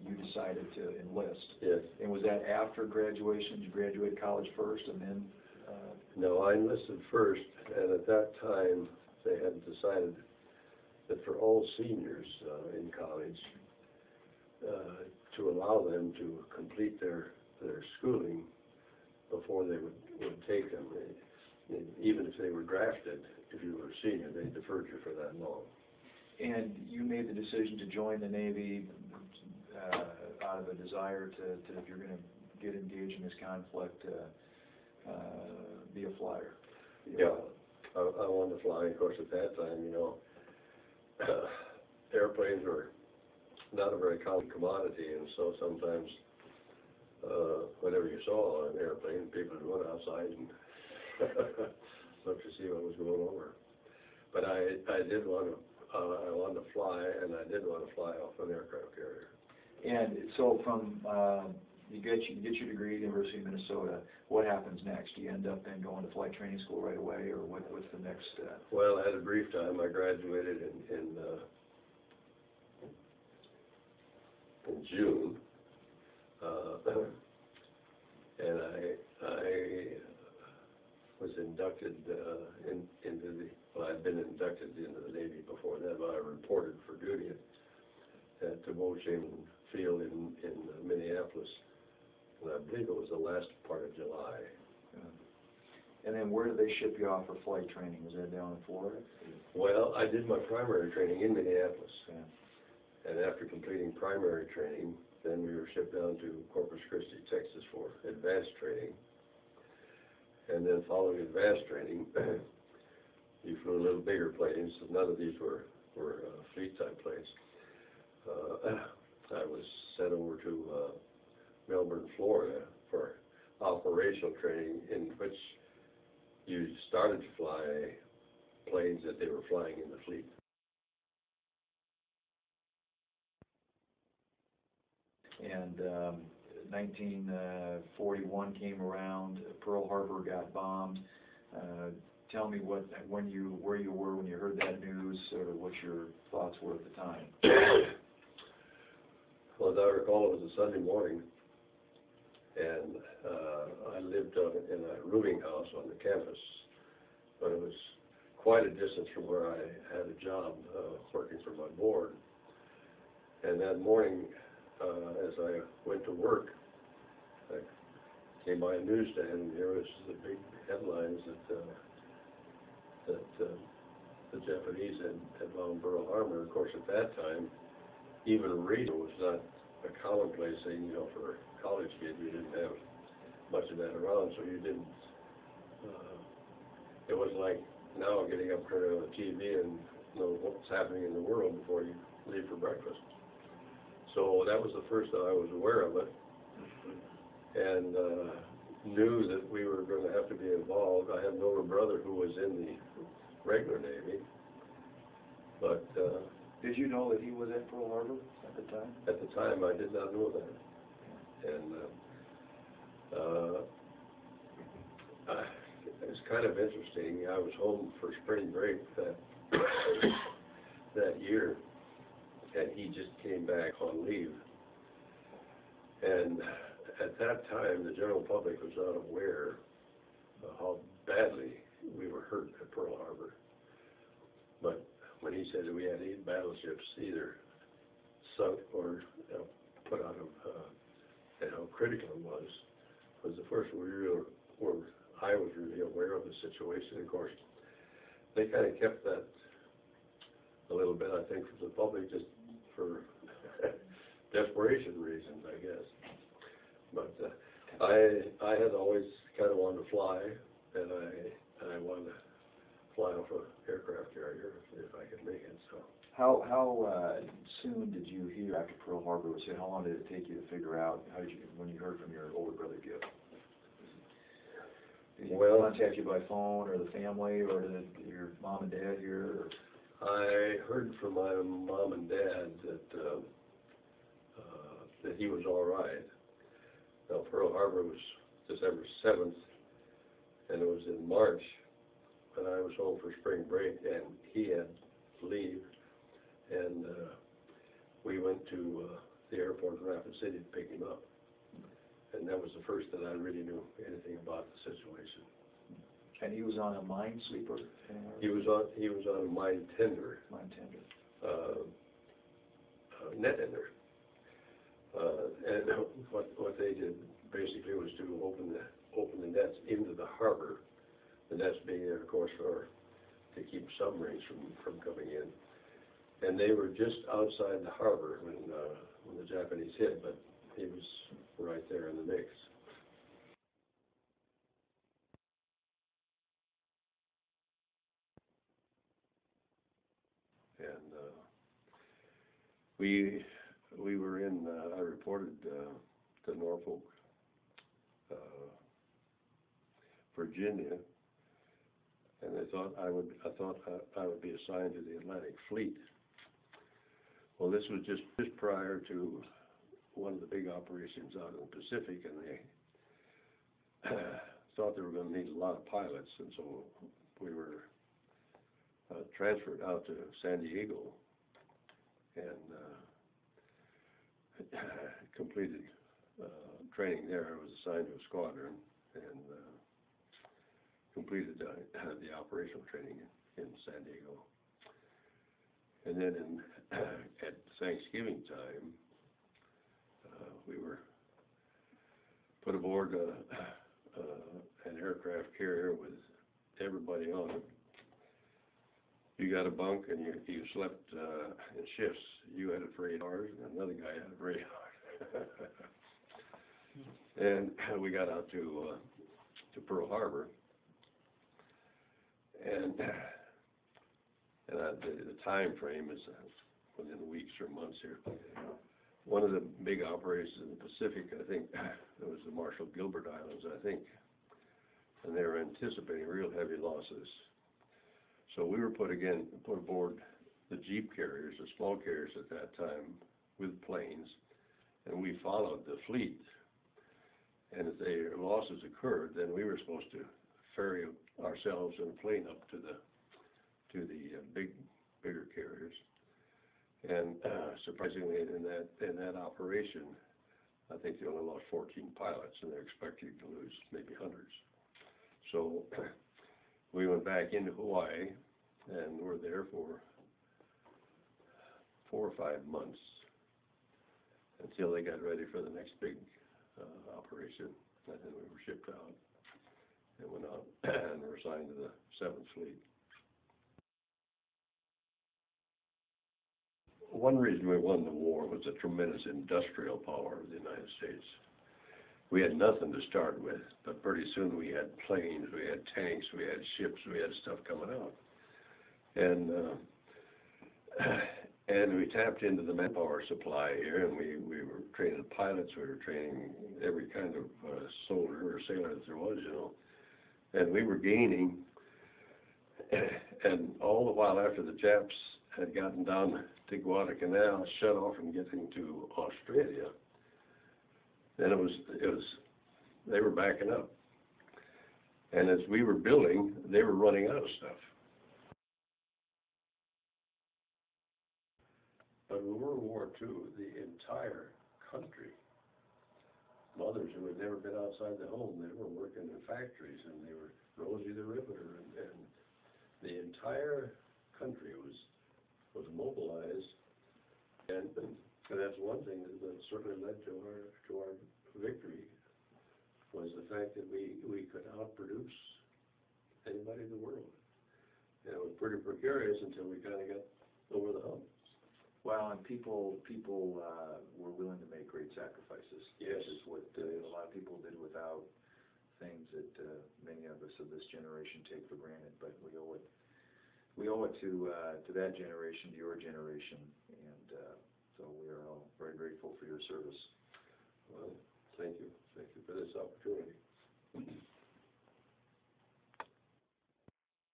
you decided to enlist. Yes. And was that after graduation? Did you graduate college first and then? No, I enlisted first, and at that time, they had decided that for all seniors in college, to allow them to complete their schooling before they would take them. Even if they were drafted, if you were a senior, they deferred you for that long. And you made the decision to join the Navy out of a desire to if you're going to get engaged in this conflict, be a flyer. Yeah, I wanted to fly. Of course, at that time, you know, airplanes were not a very common commodity, and so sometimes whenever you saw an airplane, people would run outside and look to see what was going over. But I did want to. I wanted to fly, and I did want to fly off an aircraft carrier. And so from you get your degree at the University of Minnesota. What happens next? Do you end up then going to flight training school right away, or what's the next step? Well, I had a brief time. I graduated in June, and I was inducted into the. Well, I'd been inducted into the Navy before then, but I reported for duty at the Wojciech Field in Minneapolis, and I believe it was the last part of July. And then where did they ship you off for flight training? Was that down in Florida? Well, I did my primary training in Minneapolis, and after completing primary training, then we were shipped down to Corpus Christi, Texas for advanced training. And then following advanced training, you flew a little bigger planes. None of these were fleet-type planes. I was sent over to Melbourne, Florida for operational training, in which you started to fly planes that they were flying in the fleet. And 1941 came around. Pearl Harbor got bombed. Tell me where you were when you heard that news, sort of what your thoughts were at the time. Well, as I recall, it was a Sunday morning, and I lived in a rooming house on the campus, but it was quite a distance from where I had a job working for my board. And that morning, as I went to work, I came by a newsstand, and there was the big headlines that the Japanese had bombed Pearl Harbor. Of course, at that time, even radio was not a commonplace thing, you know, for a college kid. You didn't have much of that around, so you didn't, it wasn't like now getting up turning on the TV and know what's happening in the world before you leave for breakfast. So that was the first that I was aware of it, and knew that we were going to have to be involved. I had an older brother who was in the regular Navy, but did you know that he was at Pearl Harbor at the time? At the time, I did not know that. And it was kind of interesting. I was home for spring break that year, and he just came back on leave. And at that time, the general public was not aware of how badly we were hurt at Pearl Harbor. But when he said that we had 8 battleships either sunk or put out of, and how critical it was the first I was really aware of the situation. Of course, they kind of kept that a little bit, I think, from the public, just for desperation reasons, I guess. But I had always kind of wanted to fly, and I wanted to fly off an aircraft carrier if I could make it. So. How soon did you hear after Pearl Harbor was hit? How long did it take you to figure out? When you heard from your older brother Gil? Did he contact you by phone, or the family, or did your mom and dad hear? Or? I heard from my mom and dad that he was all right. Now, Pearl Harbor was December 7th, and it was in March, and I was home for spring break, and he had leave, and we went to the airport in Rapid City to pick him up. And that was the first that I really knew anything about the situation. And he was on a mine sweeper anywhere? He was on a mine tender. Mine tender. Net ender. And what they did basically was to open the nets into the harbor. The nets being there, of course, to keep submarines from coming in. And they were just outside the harbor when the Japanese hit, but he was right there in the mix. And we were in. I reported to Norfolk, Virginia, and I thought I would be assigned to the Atlantic Fleet. Well, this was just prior to one of the big operations out in the Pacific, and they thought they were going to need a lot of pilots, and so we were transferred out to San Diego and completed training there. I was assigned to a squadron and completed the operational training in San Diego. And then at Thanksgiving time, we were put aboard an aircraft carrier with everybody on it. You got a bunk and you slept in shifts. You had it for 8 hours and another guy had it for 8 hours. And we got out to Pearl Harbor, and the time frame is within weeks or months here. One of the big operations in the Pacific, I think, it was the Marshall Gilbert Islands, I think, and they were anticipating real heavy losses. So we were put aboard the jeep carriers, the small carriers at that time, with planes, and we followed the fleet. And if the losses occurred, then we were supposed to ferry ourselves in a plane up to the bigger carriers. And surprisingly, in that operation, I think they only lost 14 pilots, and they're expecting to lose maybe hundreds. So we went back into Hawaii, and were there for 4 or 5 months until they got ready for the next big operation. And then we were shipped out and went out and were assigned to the 7th Fleet. One reason we won the war was the tremendous industrial power of the United States. We had nothing to start with, but pretty soon we had planes, we had tanks, we had ships, we had stuff coming out. And we tapped into the manpower supply here, and we were training pilots, we were training every kind of soldier or sailor that there was, you know. And we were gaining, and all the while after the Japs had gotten down to Guadalcanal, shut off and get into Australia, then they were backing up. And as we were building, they were running out of stuff. But in World War II, the entire country, mothers who had never been outside the home, they were working in factories, and they were Rosie the Riveter, and the entire country was mobilized, and that's one thing that certainly led to our victory, was the fact that we could outproduce anybody in the world. And it was pretty precarious until we kind of got over the hump. Well, and people were willing to make great sacrifices. Yes. Which is what a lot of people did without things that many of us of this generation take for granted. But we owe it to that generation, to your generation, and so we are all very grateful for your service. Well, thank you for this opportunity.